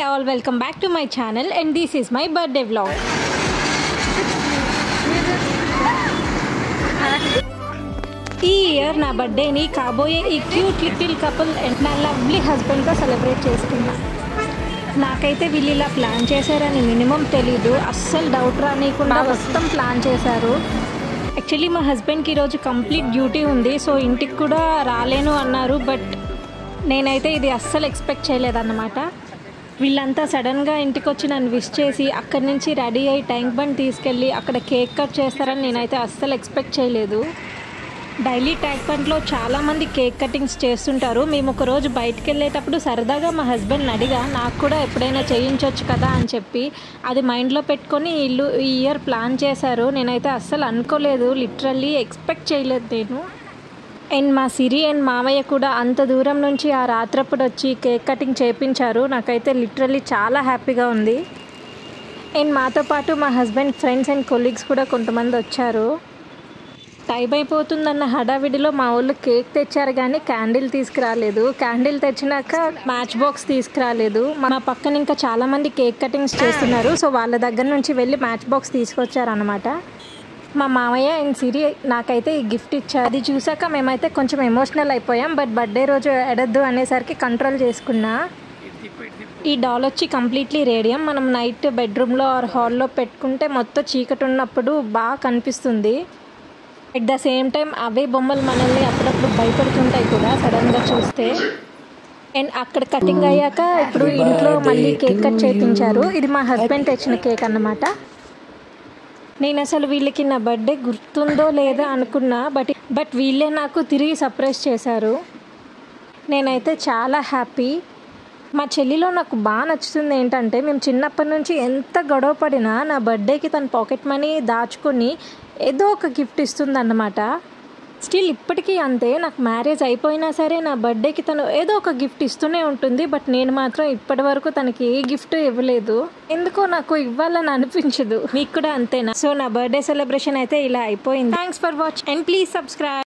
all, welcome back to my channel and this is my birthday vlog. ఈ year నా బర్త్డేని కాబోయే ఈ cute little couple and నా lovely హస్బెండ్తో సెలబ్రేట్ చేసుకున్నా. నాకైతే వీళ్ళు ఇలా ప్లాన్ చేశారని మినిమం తెలీదు. అస్సలు డౌట్ రానియకుండా మొత్తం ప్లాన్ చేశారు. యాక్చువల్లీ మా హస్బెండ్కి ఈరోజు కంప్లీట్ డ్యూటీ ఉంది, సో ఇంటికి కూడా రాలేను అన్నారు. బట్ నేనైతే ఇది అస్సలు ఎక్స్పెక్ట్ చేయలేదన్నమాట. వీళ్ళంతా సడన్గా ఇంటికి వచ్చి నన్ను విష్ చేసి అక్కడి నుంచి రెడీ అయ్యి ట్యాంక్ బండ్ తీసుకెళ్ళి అక్కడ కేక్ కట్ చేస్తారని నేనైతే అస్సలు ఎక్స్పెక్ట్ చేయలేదు. డైలీ ట్యాంక్ బండ్లో చాలామంది కేక్ కటింగ్స్ చేస్తుంటారు. మేము ఒకరోజు బయటకు వెళ్ళేటప్పుడు సరదాగా మా హస్బెండ్ని అడిగా, నాకు కూడా ఎప్పుడైనా చేయించవచ్చు కదా అని చెప్పి. అది మైండ్లో పెట్టుకొని ఈ ఇయర్ ప్లాన్ చేశారు. నేనైతే అస్సలు అనుకోలేదు, లిటరల్లీ ఎక్స్పెక్ట్ చేయలేదు నేను. అండ్ మా సిరి అండ్ మామయ్య కూడా అంత దూరం నుంచి ఆ రాత్రప్పుడు వచ్చి కేక్ కటింగ్ చేయించారు. నాకైతే లిటరల్లీ చాలా హ్యాపీగా ఉంది. అండ్ మాతో పాటు మా హస్బెండ్ ఫ్రెండ్స్ అండ్ కొలీగ్స్ కూడా కొంతమంది వచ్చారు. టైం అయిపోతుందన్న హడావిడిలో మా వాళ్ళు కేక్ తెచ్చారు కానీ క్యాండిల్ తీసుకురాలేదు. క్యాండిల్ తెచ్చినాక మ్యాచ్ బాక్స్ తీసుకురాలేదు. మా పక్కన ఇంకా చాలామంది కేక్ కటింగ్స్ చేస్తున్నారు, సో వాళ్ళ దగ్గర నుంచి వెళ్ళి మ్యాచ్ బాక్స్ తీసుకొచ్చారనమాట. మా మామయ్య అండ్ సిరి నాకైతే ఈ గిఫ్ట్ ఇచ్చారు. అది చూసాక మేమైతే కొంచెం ఎమోషనల్ అయిపోయాం. బట్ బర్త్డే రోజు ఎడద్దు అనేసరికి కంట్రోల్ చేసుకున్నా. ఈ డాల్ వచ్చి కంప్లీట్లీ రేడియం. మనం నైట్ బెడ్రూమ్లో ఆర్ హాల్లో పెట్టుకుంటే మొత్తం చీకటి ఉన్నప్పుడు బాగా కనిపిస్తుంది. అట్ ద సేమ్ టైం అవే బొమ్మలు మనల్ని అప్పుడప్పుడు భయపడుతుంటాయి కూడా సడన్గా చూస్తే. అండ్ అక్కడ కటింగ్ అయ్యాక ఇప్పుడు ఇంట్లో మళ్ళీ కేక్ కట్ చేయించారు. ఇది మా హస్బెండ్ తెచ్చిన కేక్ అన్నమాట. నేను అసలు వీళ్ళకి నా బర్త్డే గుర్తుందో లేదా అనుకున్నా, బట్ వీళ్ళే నాకు తిరిగి సర్ప్రైజ్ చేశారు. నేనైతే చాలా హ్యాపీ. మా చెల్లిలో నాకు బాగా నచ్చుతుంది ఏంటంటే, మేము చిన్నప్పటి నుంచి ఎంత గొడవ పడినా నా బర్త్డేకి తన పాకెట్ మనీ దాచుకొని ఏదో ఒక గిఫ్ట్ ఇస్తుందన్నమాట. స్టిల్ ఇప్పటికీ అంతే. నాకు మ్యారేజ్ అయిపోయినా సరే నా బర్త్డేకి తను ఏదో ఒక గిఫ్ట్ ఇస్తూనే ఉంటుంది. బట్ నేను మాత్రం ఇప్పటి వరకు తనకి ఏ గిఫ్ట్ ఇవ్వలేదు. ఎందుకో నాకు ఇవ్వాలని అనిపించదు. మీకు కూడా అంతేనా? సో నా బర్త్డే సెలబ్రేషన్ అయితే ఇలా అయిపోయింది. Thanks for watching and please subscribe.